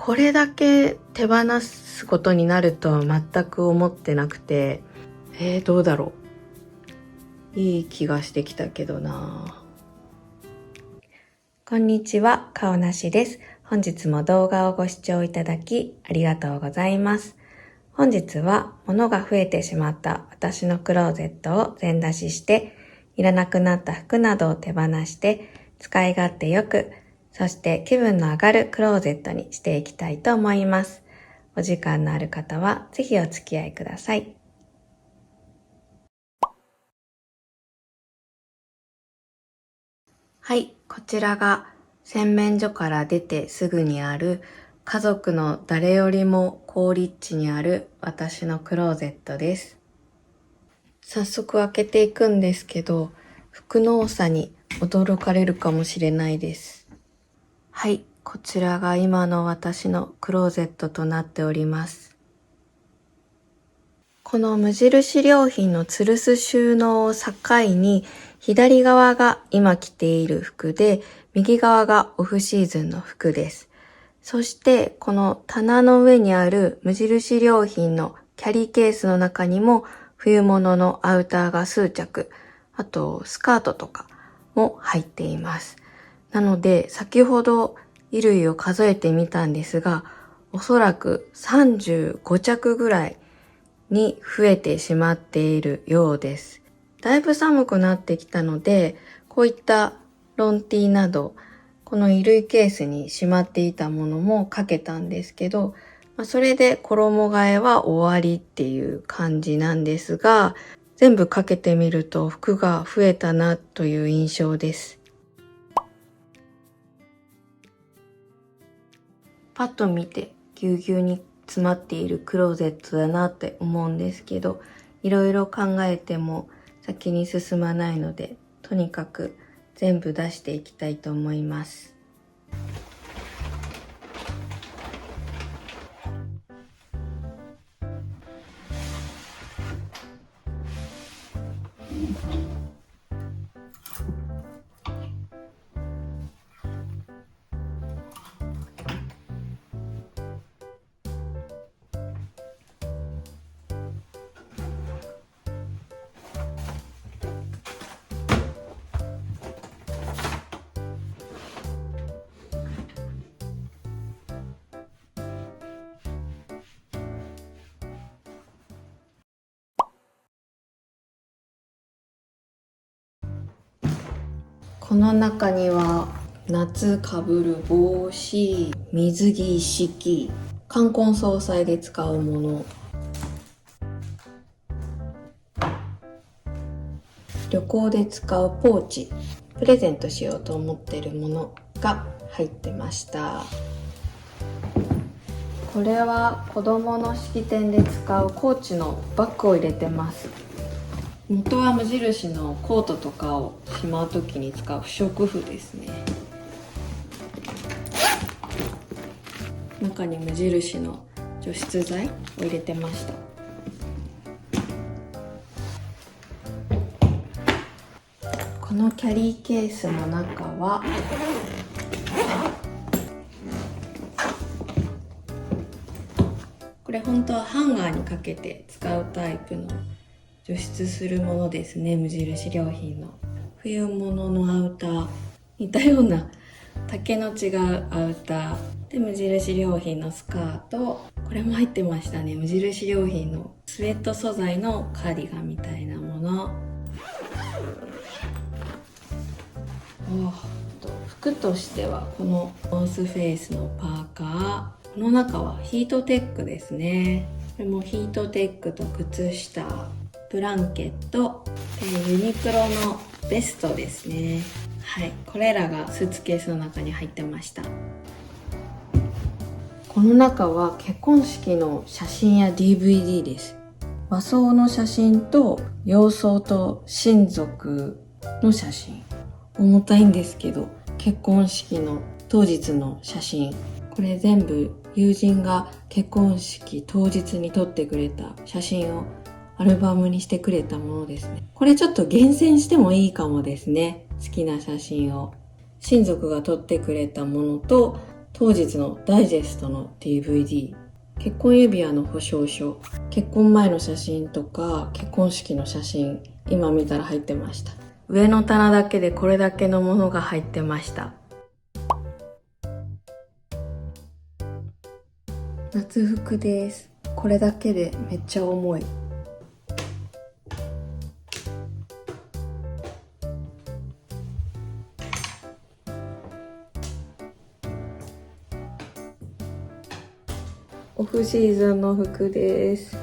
これだけ手放すことになるとは全く思ってなくて、どうだろう。いい気がしてきたけどな。こんにちは、顔なしです。本日も動画をご視聴いただきありがとうございます。本日は物が増えてしまった私のクローゼットを全出しして、いらなくなった服などを手放して使い勝手よく、そして気分の上がるクローゼットにしていきたいと思います。お時間のある方はぜひお付き合いください。はい、こちらが洗面所から出てすぐにある家族の誰よりも好立地にある私のクローゼットです。早速開けていくんですけど、服の多さに驚かれるかもしれないです。はい、こちらが今の私のクローゼットとなっております。この無印良品の吊るす収納を境に、左側が今着ている服で、右側がオフシーズンの服です。そしてこの棚の上にある無印良品のキャリーケースの中にも冬物のアウターが数着、あとスカートとかも入っています。なので先ほど衣類を数えてみたんですが、おそらく35着ぐらいに増えてしまっているようです。だいぶ寒くなってきたので、こういったロンティーなど、この衣類ケースにしまっていたものもかけたんですけど、それで衣替えは終わりっていう感じなんですが、全部かけてみると服が増えたなという印象です。パッと見てぎゅうぎゅうに詰まっているクローゼットだなって思うんですけど、いろいろ考えても先に進まないので、とにかく全部出していきたいと思います。この中には夏かぶる帽子、水着一式、冠婚葬祭で使うもの、旅行で使うポーチ、プレゼントしようと思っているものが入ってました。これは子供の式典で使うコーチのバッグを入れてます。元は無印のコートとかをしまうときに使う不織布ですね。中に無印の除湿剤を入れてました。このキャリーケースの中はこれ本当はハンガーにかけて使うタイプの除湿するものですね。無印良品の冬物のアウター、似たような丈の違うアウターで、無印良品のスカート、これも入ってましたね。無印良品のスウェット素材のカーディガンみたいなもの。服としてはこのノースフェイスのパーカー、この中はヒートテックですね。これもヒートテックと靴下、ブランケット、ユニクロのベストですね。はい、これらがスーツケースの中に入ってました。この中は結婚式の写真や DVD です。和装の写真と洋装と親族の写真。重たいんですけど、結婚式の当日の写真。これ全部友人が結婚式当日に撮ってくれた写真をアルバムにしてくれたものですね。これちょっと厳選してもいいかもですね。好きな写真を親族が撮ってくれたものと、当日のダイジェストの DVD、結婚指輪の保証書、結婚前の写真とか結婚式の写真、今見たら入ってました。上の棚だけでこれだけのものが入ってました。夏服です。これだけでめっちゃ重い。オフシーズンの服です。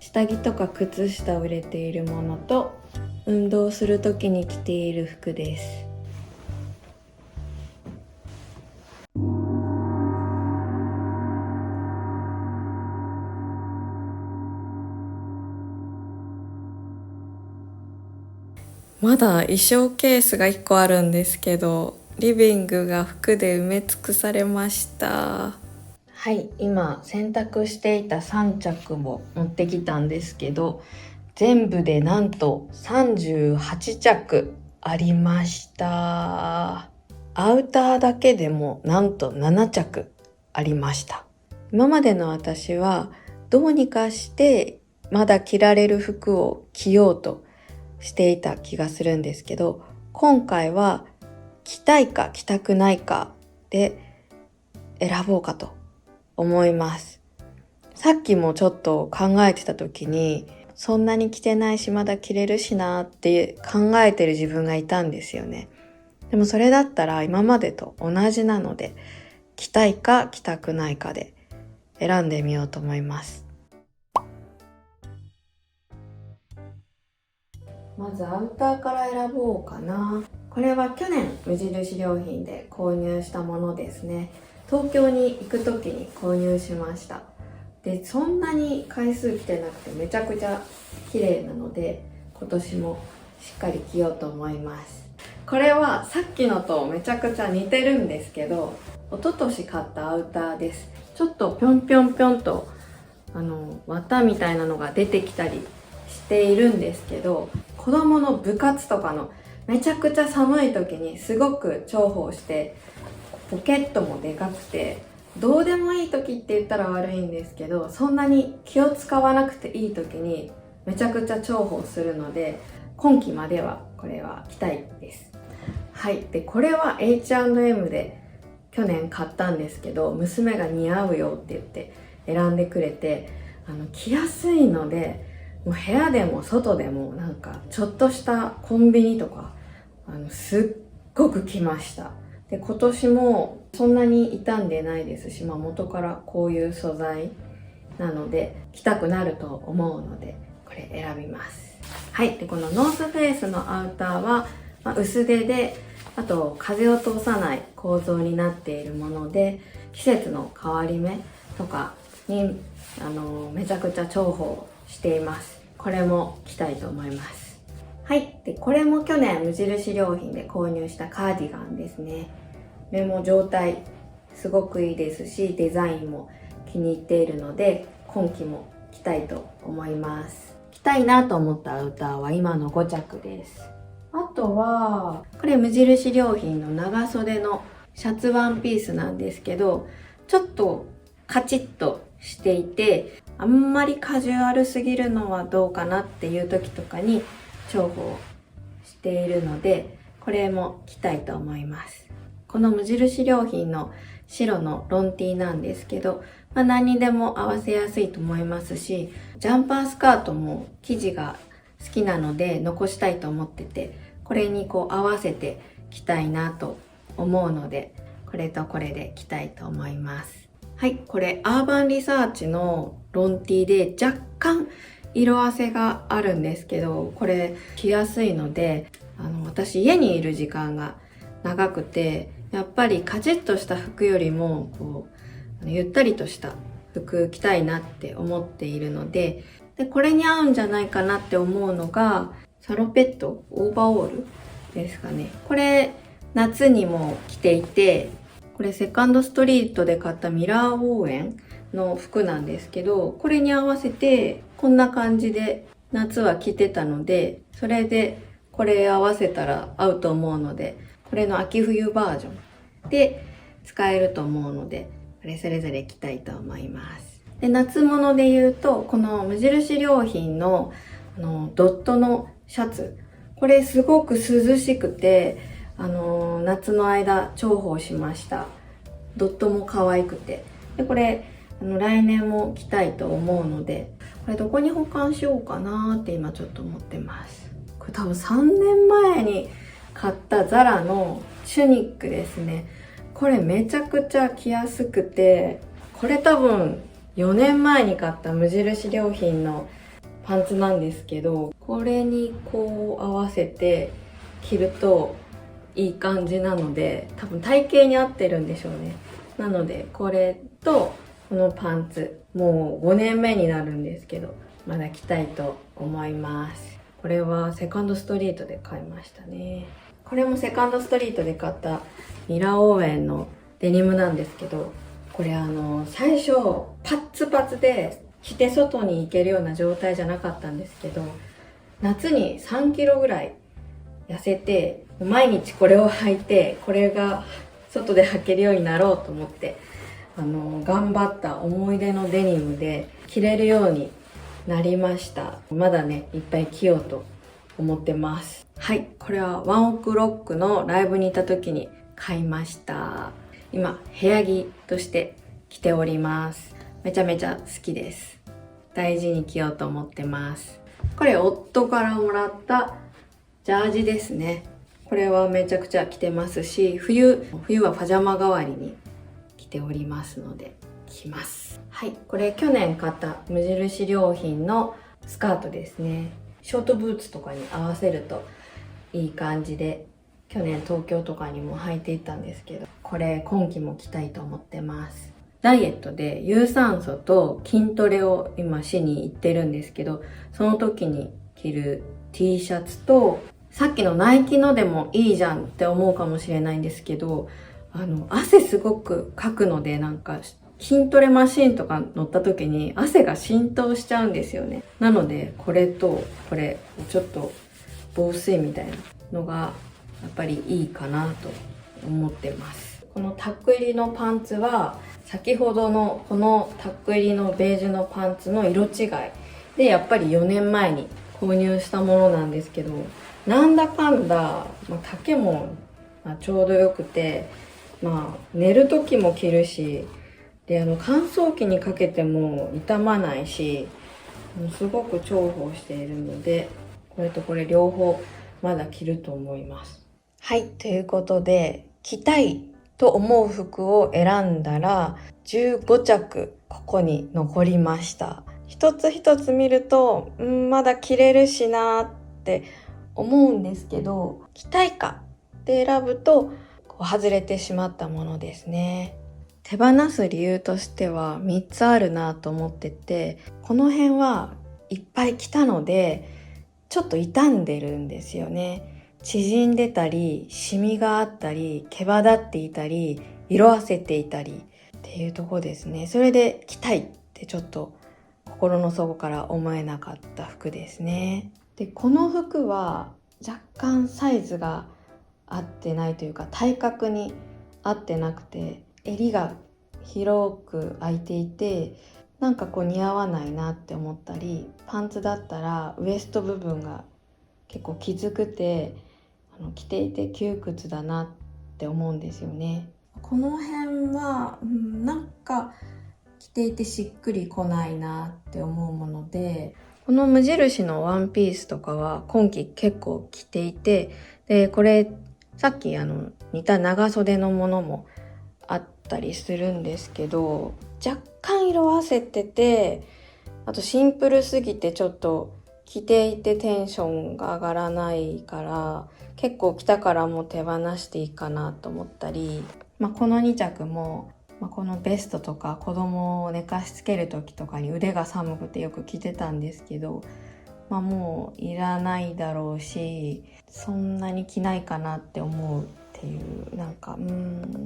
下着とか靴下を入れているものと、運動するときに着ている服です。まだ衣装ケースが1個あるんですけど、リビングが服で埋め尽くされました。はい、今洗濯していた3着も持ってきたんですけど、全部でなんと38着ありました。アウターだけでもなんと7着ありました。今までの私はどうにかしてまだ着られる服を着ようとしていた気がするんですけど、今回は着たいか着たくないかで選ぼうかと思います。さっきもちょっと考えてた時に、そんなに着てないしまだ着れるしなって考えてる自分がいたんですよね。でもそれだったら今までと同じなので、着たいか着たくないかで選んでみようと思います。まずアウターから選ぼうかな。これは去年無印良品で購入したものですね。東京に行く時に購入しました。で、そんなに回数着てなくてめちゃくちゃ綺麗なので、今年もしっかり着ようと思います。これはさっきのとめちゃくちゃ似てるんですけど、一昨年買ったアウターです。ちょっとぴょんぴょんぴょんと綿みたいなのが出てきたりしているんですけど、子供の部活とかのめちゃくちゃ寒い時にすごく重宝して、ポケットもでかくて、どうでもいい時って言ったら悪いんですけど、そんなに気を使わなくていい時にめちゃくちゃ重宝するので、今季まではこれは着たいです。はい。で、これは H&M で去年買ったんですけど、娘が似合うよって言って選んでくれて、着やすいので、もう部屋でも外でもなんかちょっとしたコンビニとかすっごく着ました。で、今年もそんなに傷んでないですし、元からこういう素材なので着たくなると思うので、これ選びます。はい。で、このノースフェイスのアウターは、薄手で、あと風を通さない構造になっているもので、季節の変わり目とかにめちゃくちゃ重宝しています。これも着たいと思います。はい。で、これも去年無印良品で購入したカーディガンですね。これも状態すごくいいですし、デザインも気に入っているので、今季も着たいと思います。着たいなと思ったアウターは今の5着です。あとは、これ無印良品の長袖のシャツワンピースなんですけど、ちょっとカチッとしていて、あんまりカジュアルすぎるのはどうかなっていう時とかに重宝しているので、これも着たいと思います。この無印良品の白のロンティーなんですけど、何にでも合わせやすいと思いますし、ジャンパースカートも生地が好きなので残したいと思ってて、これにこう合わせて着たいなと思うので、これとこれで着たいと思います。はい、これアーバンリサーチのロンティーで若干色あせがあるんですけど、これ着やすいので、私家にいる時間が長くて、やっぱりカチッとした服よりもこうゆったりとした服着たいなって思っているので、これに合うんじゃないかなって思うのがサロペットオーバーオールですかね。これ夏にも着ていて、これセカンドストリートで買ったミラーウォーエンの服なんですけど、これに合わせてこんな感じで夏は着てたので、それでこれ合わせたら合うと思うので、これの秋冬バージョンで使えると思うので、これそれぞれ着たいと思います。で、夏物で言うと、この無印良品のドットのシャツ、これすごく涼しくて、夏の間重宝しました。ドットも可愛くて。で、これ来年も着たいと思うので、これどこに保管しようかなって今ちょっと思ってます。これ多分3年前に買ったザラのチュニックですね。これめちゃくちゃ着やすくて、これ多分4年前に買った無印良品のパンツなんですけど、これにこう合わせて着るといい感じなので、多分体型に合ってるんでしょうね。なのでこれとこのパンツ、もう5年目になるんですけど、まだ着たいと思います。これはセカンドストリートで買いましたね。これもセカンドストリートで買ったミラーオーウェンのデニムなんですけど、これ最初パッツパツで着て外に行けるような状態じゃなかったんですけど、夏に3キロぐらい痩せて、毎日これを履いて、これが外で履けるようになろうと思って、頑張った思い出のデニムで着れるようになりました。まだね、いっぱい着ようと思ってます。はい、これはワンオクロックのライブに行った時に買いました。今、部屋着として着ております。めちゃめちゃ好きです。大事に着ようと思ってます。これ夫からもらったジャージですね。これはめちゃくちゃ着てますし、冬はパジャマ代わりに着ておりますので着ます。はい、これ去年買った無印良品のスカートですね。ショートブーツとかに合わせるといい感じで、去年東京とかにも履いていたんですけど、これ今季も着たいと思ってます。ダイエットで有酸素と筋トレを今しに行ってるんですけど、その時に着る T シャツと、さっきのナイキのでもいいじゃんって思うかもしれないんですけど、汗すごくかくので、なんか筋トレマシンとか乗った時に汗が浸透しちゃうんですよね。なのでこれとこれちょっと防水みたいなのがやっぱりいいかなと思ってます。このタック入りのパンツは先ほどのこのタック入りのベージュのパンツの色違いで、やっぱり4年前に購入したものなんですけど、なんだかんだ、丈もちょうどよくて、寝る時も着るし、で乾燥機にかけても傷まないし、すごく重宝しているので、これとこれ両方まだ着ると思います。はい、ということで着たいと思う服を選んだら15着ここに残りました。一つ一つ見るとまだ着れるしなって思うんですけど、着たいかって選ぶと外れてしまったものですね。手放す理由としては3つあるなと思ってて、この辺はいっぱい着たのでちょっと傷んでるんですよね。縮んでたり、シミがあったり、毛羽立っていたり、色あせていたりっていうところですね。それで着たいってちょっと心の底から思えなかった服ですね。で、この服は若干サイズが合ってないというか、体格に合ってなくて、襟が広く開いていて、なんか似合わないなって思ったり、パンツだったらウエスト部分が結構きつくて、着ていて窮屈だなって思うんですよね。この辺は、なんか着ていてしっくりこないなって思うもので、この無印のワンピースとかは今季結構着ていて、でこれさっき似た長袖のものもあったりするんですけど、若干色あせてて、あとシンプルすぎてちょっと着ていてテンションが上がらないから、結構着たからもう手放していいかなと思ったり、この2着も、このベストとか子供を寝かしつける時とかに腕が寒くてよく着てたんですけど、もういらないだろうし、そんなに着ないかなって思っていう、なんか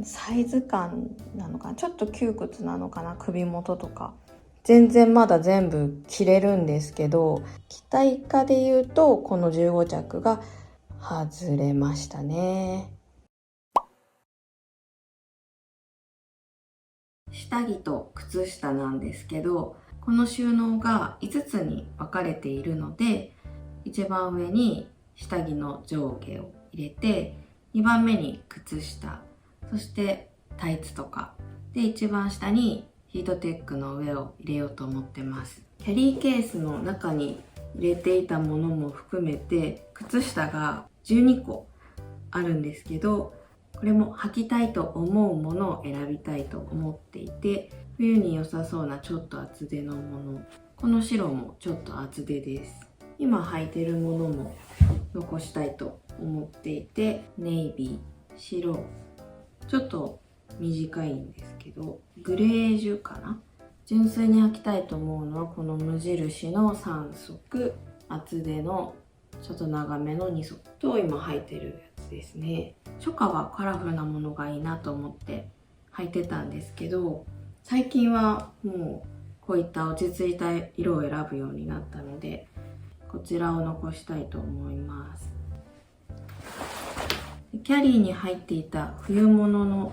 サイズ感なのかな、ちょっと窮屈なのかな、首元とか。全然まだ全部着れるんですけど、着たいかで言うとこの15着が外れましたね。下着と靴下なんですけど、この収納が5つに分かれているので、一番上に下着の上下を入れて、2番目に靴下、そしてタイツとかで、一番下にヒートテックの上を入れようと思ってます。キャリーケースの中に入れていたものも含めて靴下が12個あるんですけど、これも履きたいと思うものを選びたいと思っていて、冬に良さそうなちょっと厚手のもの、この白もちょっと厚手です。今履いてるものも残したいと思っていて、ネイビー、白、ちょっと短いんですけどグレージュかな。純粋に履きたいと思うのはこの無印の3足、厚手のちょっと長めの2足と今履いてるやつですね。初夏はカラフルなものがいいなと思って履いてたんですけど、最近はもうこういった落ち着いた色を選ぶようになったので、こちらを残したいと思います。キャリーに入っていた冬物の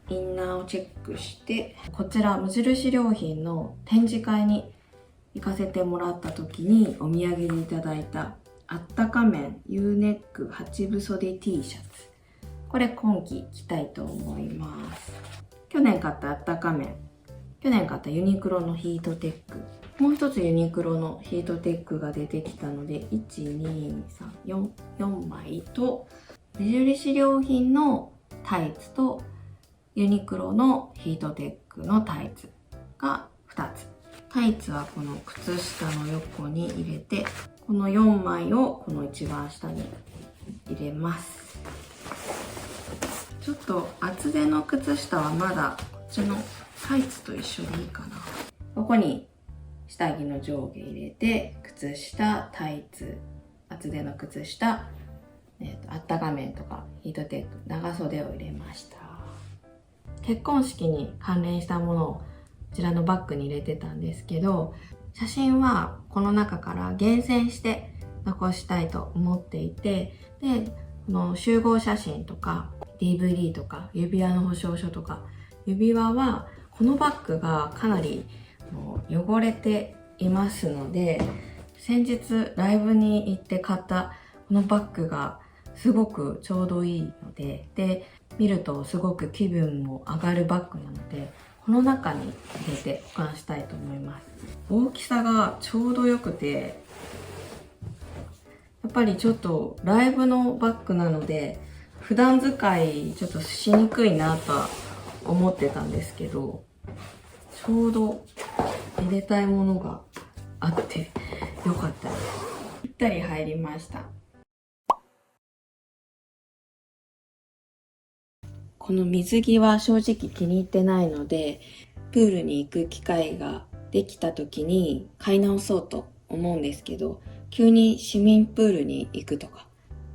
インナーをチェックして、こちら無印良品の展示会に行かせてもらった時にお土産でいただいたあったか綿 U ネック8分袖 T シャツ、これ今季着たいと思います。去年買ったあったか綿、去年買ったユニクロのヒートテック、もう一つユニクロのヒートテックが出てきたので、4枚と、無印良品のタイツとユニクロのヒートテックのタイツが2つ。タイツはこの靴下の横に入れて、この4枚をこの一番下に入れます。ちょっと厚手の靴下はまだこっちのタイツと一緒でいいかな。ここに下着の上下入れて、靴下、タイツ、厚手の靴下、あったか綿とかヒートテック、長袖を入れました。結婚式に関連したものをこちらのバッグに入れてたんですけど、写真はこの中から厳選して残したいと思っていて、でこの集合写真とか DVD とか指輪の保証書とか、指輪はこのバッグがかなり汚れていますので、先日ライブに行って買ったこのバッグがすごくちょうどいいので、見るとすごく気分も上がるバッグなので、この中に入れて保管したいと思います。大きさがちょうどよくて、やっぱりちょっとライブのバッグなので普段使いちょっとしにくいなとは思ってたんですけど、ちょうど入れたいものがあってよかったです。ぴったり入りました。この水着は正直気に入ってないので、プールに行く機会ができた時に買い直そうと思うんですけど、急に市民プールに行くとか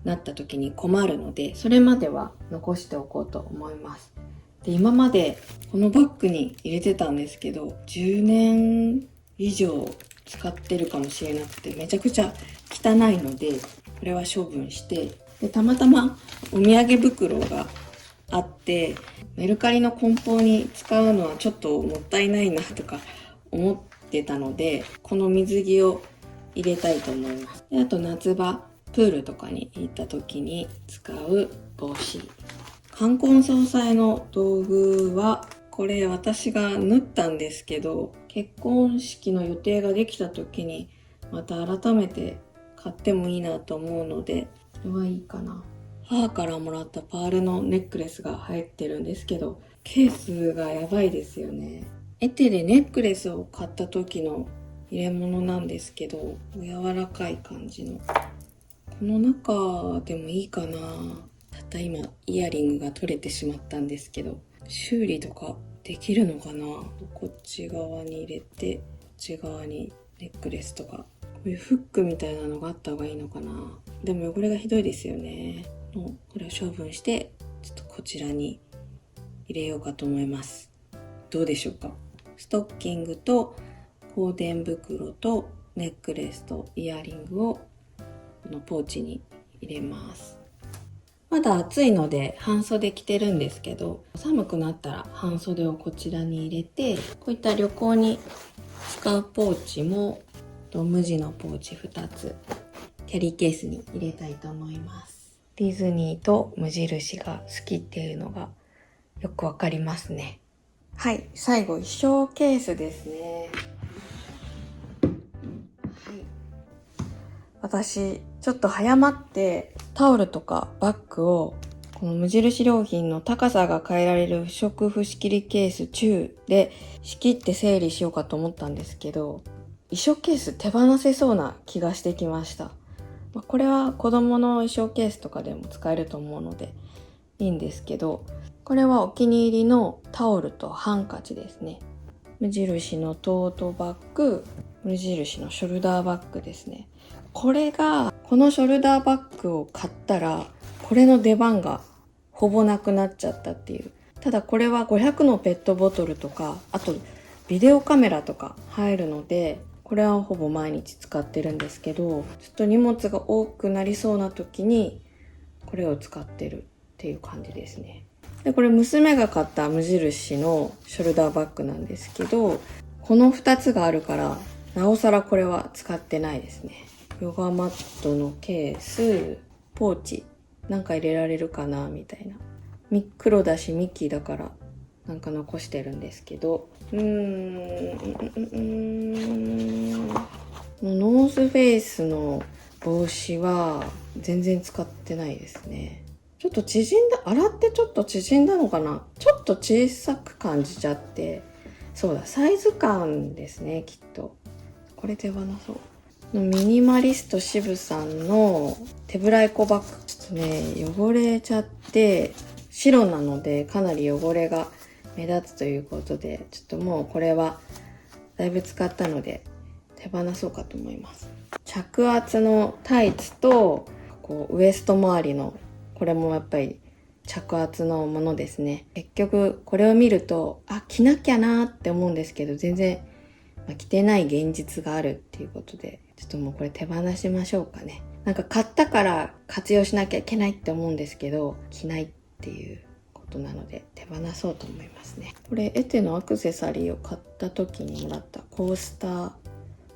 なった時に困るので、それまでは残しておこうと思います。で、今までこのバッグに入れてたんですけど、10年以上使ってるかもしれなくて、めちゃくちゃ汚いので、これは処分して、でたまたまお土産袋があって、メルカリの梱包に使うのはちょっともったいないなとか思ってたので、この水着を入れたいと思います。で、あと夏場プールとかに行った時に使う帽子、冠婚葬祭の道具はこれ私が縫ったんですけど、結婚式の予定ができた時にまた改めて買ってもいいなと思うので、これはいいかな。母からもらったパールのネックレスが入ってるんですけど、ケースがやばいですよね。エテでネックレスを買った時の入れ物なんですけど、柔らかい感じの、この中でもいいかな。たった今イヤリングが取れてしまったんですけど、修理とかできるのかな。こっち側に入れて、こっち側にネックレスとか、こういうフックみたいなのがあった方がいいのかな。でも汚れがひどいですよね。これを処分してちょっとこちらに入れようかと思います。どうでしょうか。ストッキングと香典袋とネックレスとイヤリングをこのポーチに入れます。まだ暑いので半袖着てるんですけど、寒くなったら半袖をこちらに入れて、こういった旅行に使うポーチも無地のポーチ2つキャリーケースに入れたいと思います。ディズニーと無印が好きっていうのがよくわかりますね。はい、最後衣装ケースですね。私ちょっと早まってタオルとかバッグをこの無印良品の高さが変えられる不織布仕切りケース中で仕切って整理しようかと思ったんですけど、衣装ケース手放せそうな気がしてきました。これは子供の衣装ケースとかでも使えると思うのでいいんですけど、これはお気に入りのタオルとハンカチですね。無印のトートバッグ、無印のショルダーバッグですね。このショルダーバッグを買ったらこれの出番がほぼなくなっちゃったっていう。ただこれは500のペットボトルとか、あとビデオカメラとか入るので、これはほぼ毎日使ってるんですけど、ちょっと荷物が多くなりそうな時にこれを使ってるっていう感じですね。で、これ娘が買った無印のショルダーバッグなんですけど、この2つがあるからなおさらこれは使ってないですね。ヨガマットのケース、ポーチなんか入れられるかなみたいな。黒だしミッキーだからなんか残してるんですけど、ノースフェイスの帽子は全然使ってないですね。ちょっと洗ってちょっと縮んだのかな、ちょっと小さく感じちゃって。そうだ、サイズ感ですね、きっと。これ手放そう。ミニマリスト渋さんの手ぶらエコバッグ。ちょっとね、汚れちゃって、白なのでかなり汚れが目立つということで、ちょっともうこれはだいぶ使ったので手放そうかと思います。着圧のタイツとウエスト周りの、これもやっぱり着圧のものですね。結局これを見ると着なきゃなって思うんですけど、全然、着てない現実があるっていうことで、ちょっともうこれ手放しましょうかね。なんか買ったから活用しなきゃいけないって思うんですけど、着ないっていうことなので手放そうと思いますね。これエテのアクセサリーを買った時にもらったコースター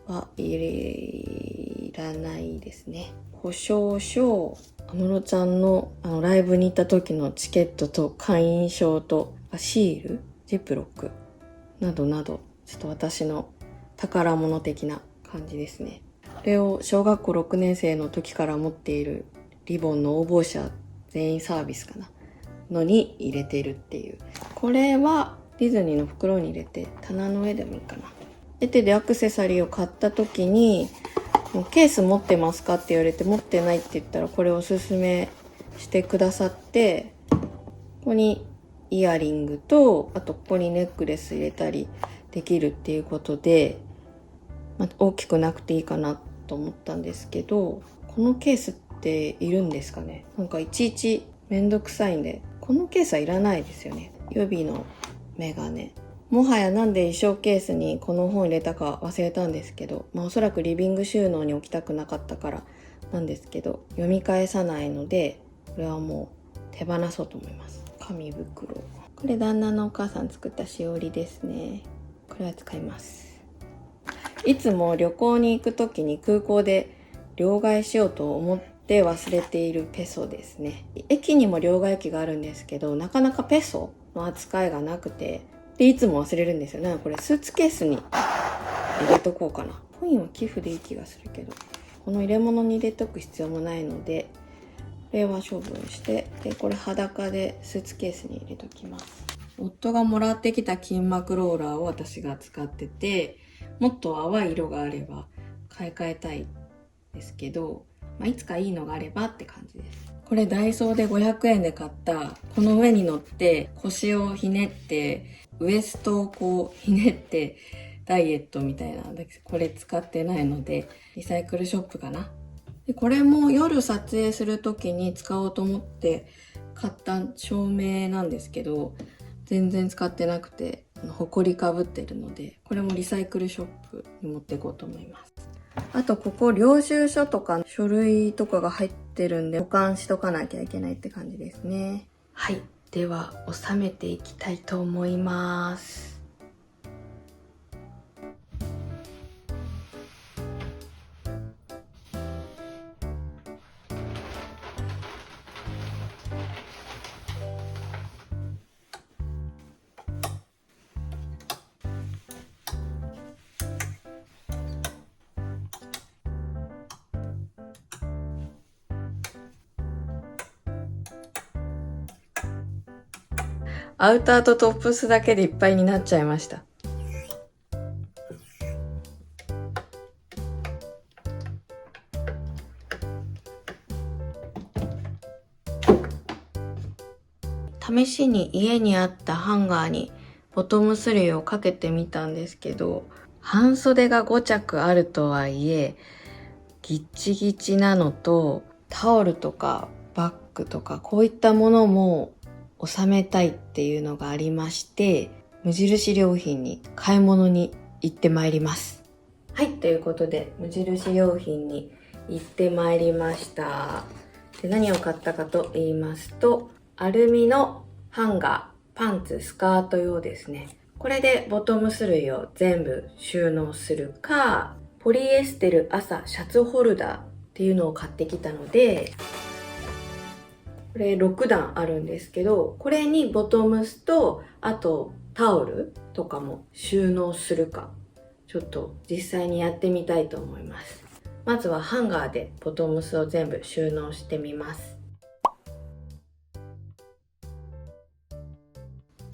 は入らないですね。保証書、安室ちゃんのライブに行った時のチケットと会員証とシール、ジップロックなどなど、ちょっと私の宝物的な感じですね。これを小学校6年生の時から持っているリボンの応募者全員サービスかなのに入れているっていう。これはディズニーの袋に入れて棚の上でもいいかな。エテでアクセサリーを買った時に、ケース持ってますかって言われて、持ってないって言ったらこれをおすすめしてくださって、ここにイヤリングと、あとここにネックレス入れたりできるっていうことで、大きくなくていいかなと思ったんですけど、このケースっているんですかね。なんかいちいちめんどくさいんで、このケースはいらないですよね。予備のメガネ。もはやなんで衣装ケースにこの本入れたか忘れたんですけど、おそらくリビング収納に置きたくなかったからなんですけど、読み返さないので、これはもう手放そうと思います。紙袋。これ旦那のお母さん作ったしおりですね。これは使います。いつも旅行に行くときに空港で両替しようと思って忘れているペソですね。駅にも両替機があるんですけど、なかなかペソの扱いがなくて、でいつも忘れるんですよね。これスーツケースに入れとこうかな。コインは寄付でいい気がするけど、この入れ物に入れとく必要もないので、これは処分して、でこれ裸でスーツケースに入れときます。夫がもらってきた筋膜ローラーを私が使ってて、もっと淡い色があれば買い替えたいですけど、いつかいいのがあればって感じです。これダイソーで500円で買った、この上に乗って腰をひねってウエストをひねってダイエットみたいな、これ使ってないのでリサイクルショップかな。でこれも夜撮影する時に使おうと思って買った照明なんですけど、全然使ってなくてほこりかぶってるので、これもリサイクルショップに持っていこうと思います。あとここ領収書とか書類とかが入ってるんで保管しとかなきゃいけないって感じですね。はい、では収めていきたいと思います。アウターとトップスだけでいっぱいになっちゃいました。試しに家にあったハンガーにボトムス類をかけてみたんですけど、半袖が5着あるとはいえギッチギチなのと、タオルとかバッグとかこういったものも収めたいっていうのがありまして、無印良品に買い物に行ってまいります。はい、ということで無印良品に行ってまいりました。で、何を買ったかと言いますと、アルミのハンガー、パンツ、スカート用ですね。これでボトムス類を全部収納するか、ポリエステル朝シャツホルダーっていうのを買ってきたので、これ6段あるんですけど、これにボトムスと、あとタオルとかも収納するか、ちょっと実際にやってみたいと思います。まずはハンガーでボトムスを全部収納してみます。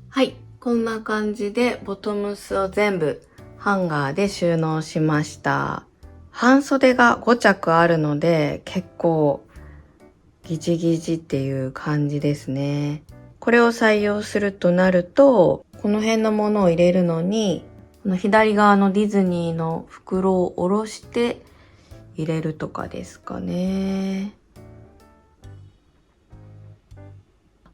はい、こんな感じでボトムスを全部ハンガーで収納しました。半袖が5着あるので結構ギチギチっていう感じですね。これを採用するとなると、この辺のものを入れるのに、この左側のディズニーの袋を下ろして入れるとかですかね。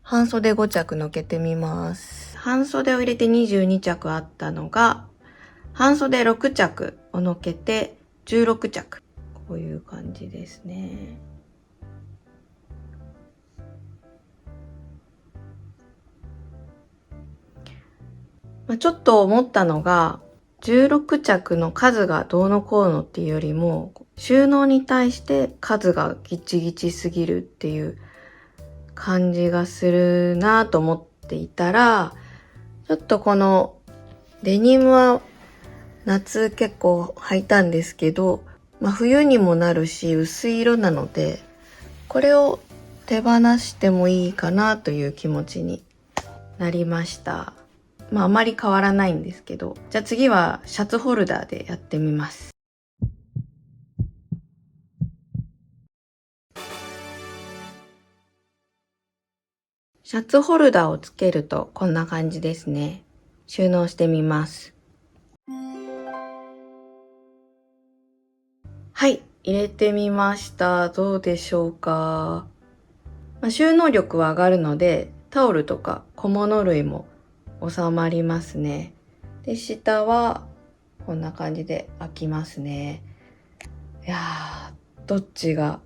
半袖5着のけてみます。半袖を入れて22着あったのが、半袖6着をのけて16着。こういう感じですね。ちょっと思ったのが、16着の数がどうのこうのっていうよりも、収納に対して数がギチギチすぎるっていう感じがするなと思っていたら、ちょっとこのデニムは夏結構履いたんですけど、冬にもなるし薄い色なので、これを手放してもいいかなという気持ちになりました。あまり変わらないんですけど、じゃあ次はシャツホルダーでやってみます。シャツホルダーをつけるとこんな感じですね。収納してみます。はい、入れてみました。どうでしょうか。収納力は上がるので、タオルとか小物類も収まりますね。で、下はこんな感じで開きますね。いやー、どっちが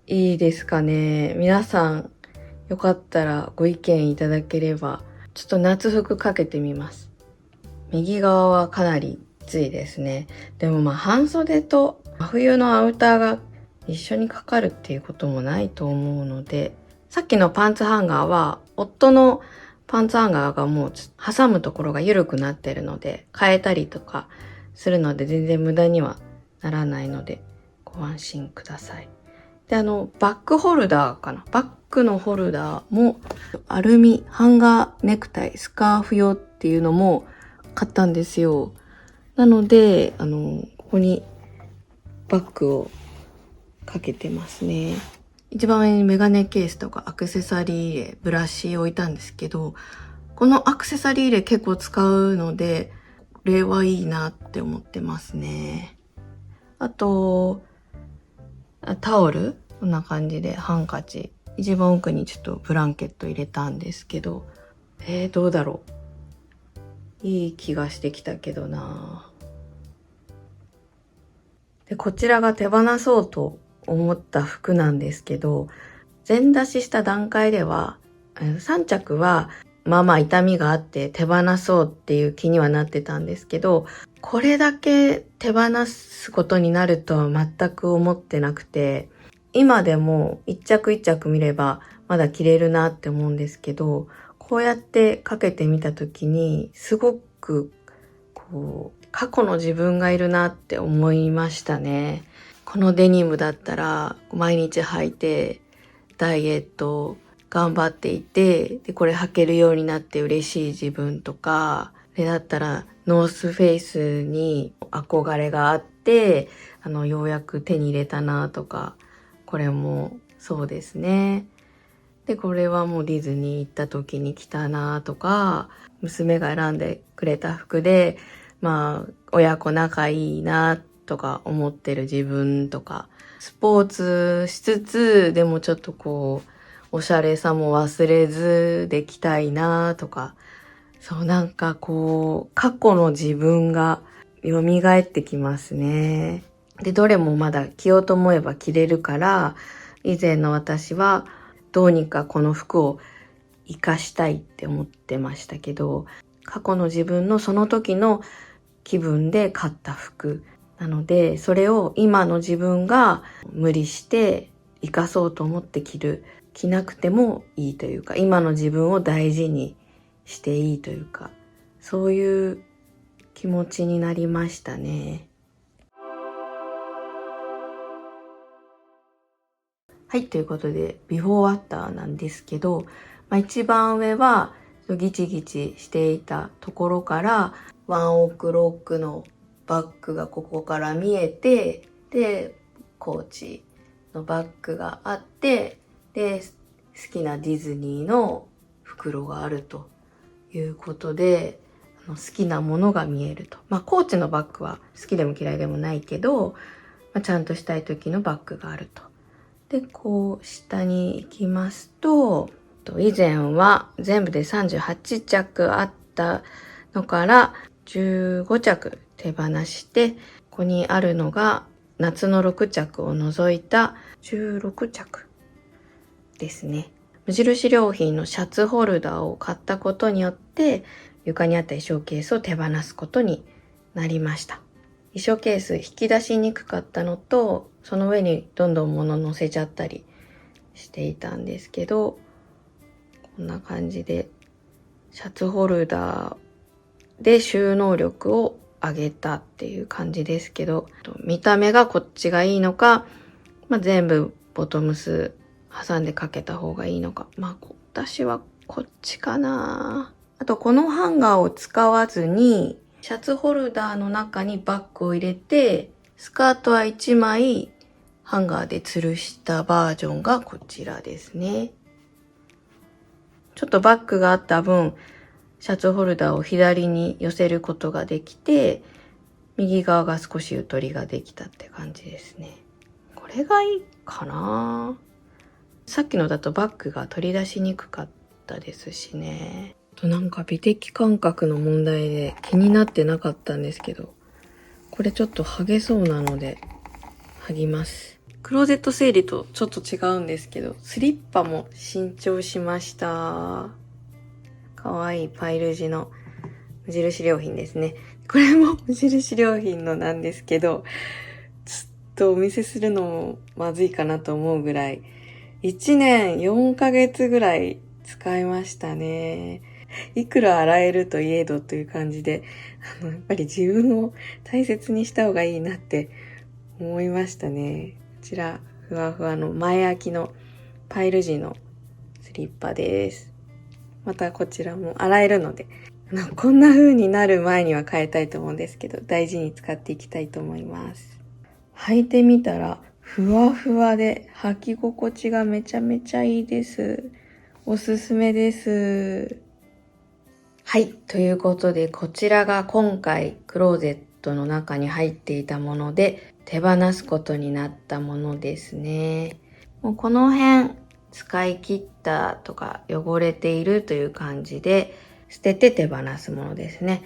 いいですかね。皆さんよかったらご意見いただければ、ちょっと夏服かけてみます。右側はかなりきついですね。でも半袖と真冬のアウターが一緒にかかるっていうこともないと思うので、さっきのパンツハンガーは夫のパンツハンガーがもう挟むところが緩くなってるので変えたりとかするので全然無駄にはならないのでご安心ください。で、バッグホルダーかな。バッグのホルダーもアルミハンガーネクタイスカーフ用っていうのも買ったんですよ。なので、ここにバッグをかけてますね。一番上にメガネケースとかアクセサリー入れ、ブラシ置いたんですけど、このアクセサリー入れ結構使うので、これはいいなって思ってますね。あと、タオルこんな感じでハンカチ一番奥にちょっとブランケット入れたんですけど、どうだろう。いい気がしてきたけどな。で、こちらが手放そうと思った服なんですけど、全出しした段階では、3着はまあまあ痛みがあって手放そうっていう気にはなってたんですけど、これだけ手放すことになるとは全く思ってなくて、今でも一着一着見ればまだ着れるなって思うんですけど、こうやってかけてみたときにすごく過去の自分がいるなって思いましたね。このデニムだったら毎日履いてダイエット頑張っていて、でこれ履けるようになって嬉しい自分とか、これだったらノースフェイスに憧れがあって、ようやく手に入れたなとか、これもそうですね。で、これはもうディズニー行った時に着たなとか、娘が選んでくれた服で、まあ、親子仲いいなとか思ってる自分とか、スポーツしつつ、でもちょっとおしゃれさも忘れずできたいなとか、そうなんか過去の自分が蘇ってきますね。で、どれもまだ着ようと思えば着れるから、以前の私はどうにかこの服を活かしたいって思ってましたけど、過去の自分のその時の気分で買った服なので、それを今の自分が無理して活かそうと思って着なくてもいいというか、今の自分を大事にしていいというか、そういう気持ちになりましたね。はい、ということで、ビフォーアフターなんですけど、一番上はギチギチしていたところから、ワンオクロックのバッグがここから見えて、で、コーチのバッグがあって、で、好きなディズニーの袋があるということで、好きなものが見えると。コーチのバッグは好きでも嫌いでもないけど、ちゃんとしたい時のバッグがあると。で、下に行きますと、以前は全部で38着あったのから15着手放して、ここにあるのが夏の6着を除いた16着ですね。無印良品のシャツホルダーを買ったことによって、床にあった衣装ケースを手放すことになりました。衣装ケース引き出しにくかったのと、その上にどんどん物乗せちゃったりしていたんですけど、こんな感じでシャツホルダーで収納力を上げたっていう感じですけど、見た目がこっちがいいのか、全部ボトムス挟んでかけた方がいいのか、私はこっちかな。あとこのハンガーを使わずにシャツホルダーの中にバッグを入れて、スカートは1枚ハンガーで吊るしたバージョンがこちらですね。ちょっとバッグがあった分、シャツホルダーを左に寄せることができて、右側が少しゆとりができたって感じですね。これがいいかな。さっきのだとバッグが取り出しにくかったですしね。なんか美的感覚の問題で気になってなかったんですけど、これちょっと剥げそうなので剥ぎます。クローゼット整理とちょっと違うんですけど、スリッパも新調しました。かわいいパイル地の無印良品ですね。これも無印良品のなんですけど、ちょっとお見せするのもまずいかなと思うぐらい、1年4ヶ月ぐらい使いましたね。いくら洗えるといえどという感じで、やっぱり自分を大切にした方がいいなって思いましたね。こちら、ふわふわの前開きのパイル地のスリッパです。またこちらも洗えるので、こんな風になる前には変えたいと思うんですけど、大事に使っていきたいと思います。履いてみたら、ふわふわで履き心地がめちゃめちゃいいです。おすすめです。はい。ということで、こちらが今回クローゼットの中に入っていたもので、手放すことになったものですね。もうこの辺、使い切ったとか汚れているという感じで捨てて手放すものですね。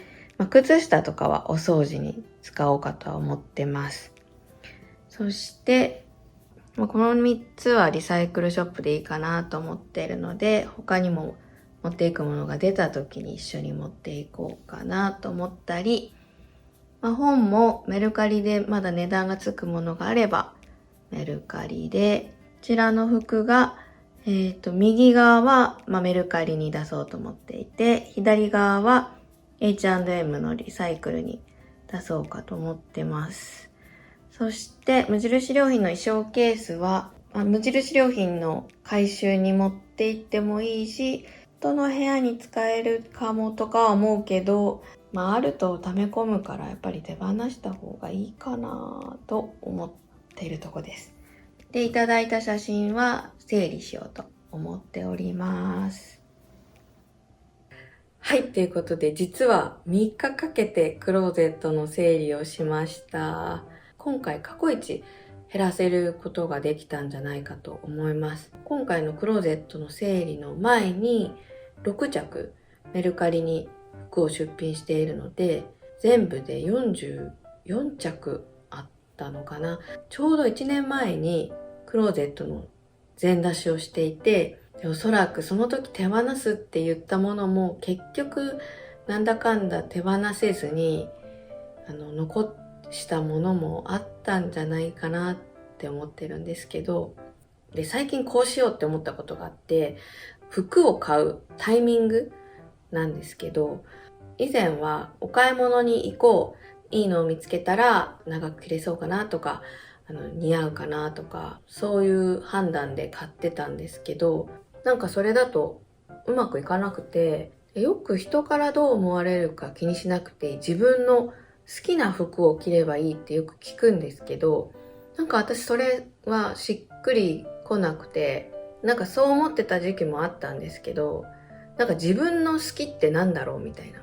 靴下とかはお掃除に使おうかとは思ってます。そして、この3つはリサイクルショップでいいかなと思っているので、他にも持っていくものが出た時に一緒に持っていこうかなと思ったり、本もメルカリでまだ値段がつくものがあればメルカリで、こちらの服が右側は、メルカリに出そうと思っていて、左側は H&M のリサイクルに出そうかと思ってます。そして無印良品の衣装ケースは、無印良品の回収に持って行ってもいいし、どの部屋に使えるかもとかは思うけど、あると溜め込むからやっぱり手放した方がいいかなと思っているとこです。で、いただいた写真は整理しようと思っております。はい、ということで実は3日かけてクローゼットの整理をしました。今回過去一減らせることができたんじゃないかと思います。今回のクローゼットの整理の前に6着メルカリに服を出品しているので、全部で44着あったのかな。ちょうど1年前にクローゼットの全出しをしていて、おそらくその時手放すって言ったものも結局なんだかんだ手放せずに残したものもあったんじゃないかなって思ってるんですけど、で最近こうしようって思ったことがあって、服を買うタイミングなんですけど、以前はお買い物に行こう、いいのを見つけたら長く着れそうかなとか似合うかなとか、そういう判断で買ってたんですけど、なんかそれだとうまくいかなくて、よく人からどう思われるか気にしなくて自分の好きな服を着ればいいってよく聞くんですけど、なんか私それはしっくりこなくて、なんかそう思ってた時期もあったんですけど、なんか自分の好きってなんだろうみたいな、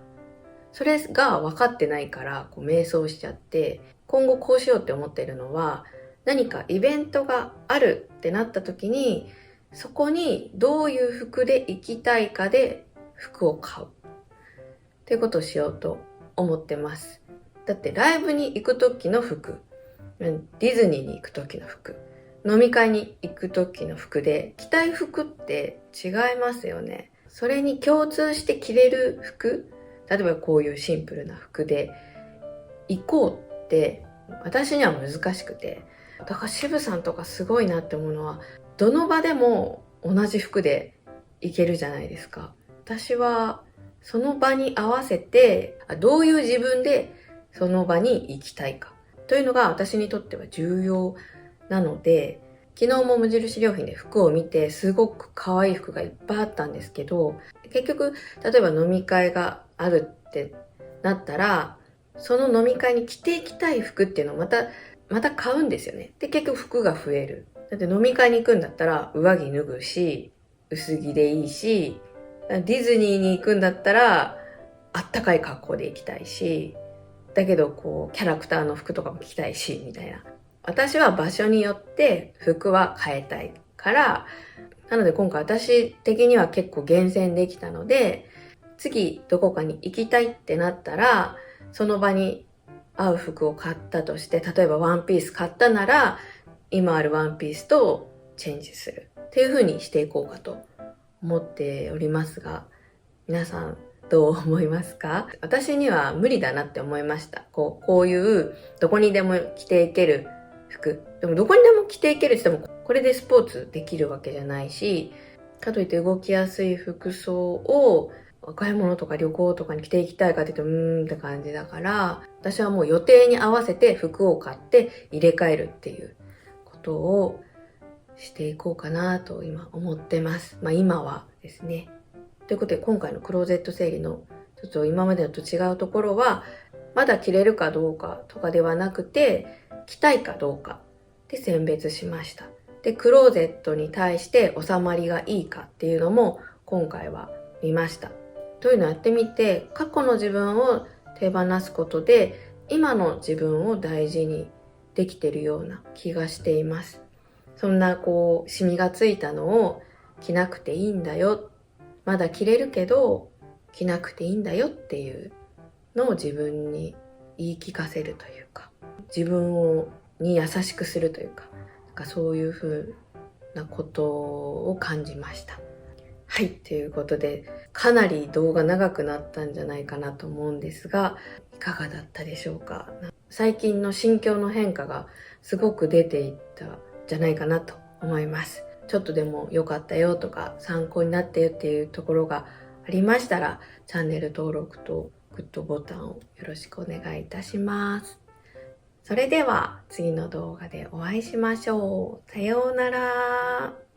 それが分かってないから迷走しちゃって、今後こうしようって思ってるのは、何かイベントがあるってなった時にそこにどういう服で行きたいかで服を買うっていうことをしようと思ってます。だってライブに行く時の服、ディズニーに行く時の服、飲み会に行く時の服で着たい服って違いますよね。それに共通して着れる服、例えばこういうシンプルな服で行こうって私には難しくて、だから渋さんとかすごいなって思うのは、どの場でも同じ服で行けるじゃないですか。私はその場に合わせてどういう自分でその場に行きたいかというのが私にとっては重要なので、昨日も無印良品で服を見てすごく可愛い服がいっぱいあったんですけど、結局例えば飲み会があるってなったら、その飲み会に着ていきたい服っていうのをまた買うんですよね。で結局服が増える。だって飲み会に行くんだったら上着脱ぐし、薄着でいいし、ディズニーに行くんだったらあったかい格好で行きたいし、だけどキャラクターの服とかも着たいしみたいな。私は場所によって服は変えたいから、なので今回私的には結構厳選できたので、次どこかに行きたいってなったらその場に合う服を買ったとして、例えばワンピース買ったなら今あるワンピースとチェンジするっていう風にしていこうかと思っておりますが、皆さんどう思いますか？私には無理だなって思いました。こういうどこにでも着ていける服。でもどこにでも着ていけるって言ってもこれでスポーツできるわけじゃないし、かといって動きやすい服装を買い物とか旅行とかに着ていきたいかって言うとって感じだから、私はもう予定に合わせて服を買って入れ替えるっていうことをしていこうかなと今思ってます。今はですね。ということで今回のクローゼット整理のちょっと今までと違うところは、まだ着れるかどうかとかではなくて、着たいかどうかで選別しました。で、クローゼットに対して収まりがいいかっていうのも今回は見ました。というのをやってみて、過去の自分を手放すことで今の自分を大事にできているような気がしています。そんなシミがついたのを着なくていいんだよ。まだ着れるけど、着なくていいんだよっていうのを自分に言い聞かせるというか、自分に優しくするというか、そういう風なことを感じました。はい、ということで、かなり動画長くなったんじゃないかなと思うんですが、いかがだったでしょうか。最近の心境の変化がすごく出ていったんじゃないかなと思います。ちょっとでも良かったよとか参考になったよっていうところがありましたら、チャンネル登録とグッドボタンをよろしくお願いいたします。それでは次の動画でお会いしましょう。さようなら。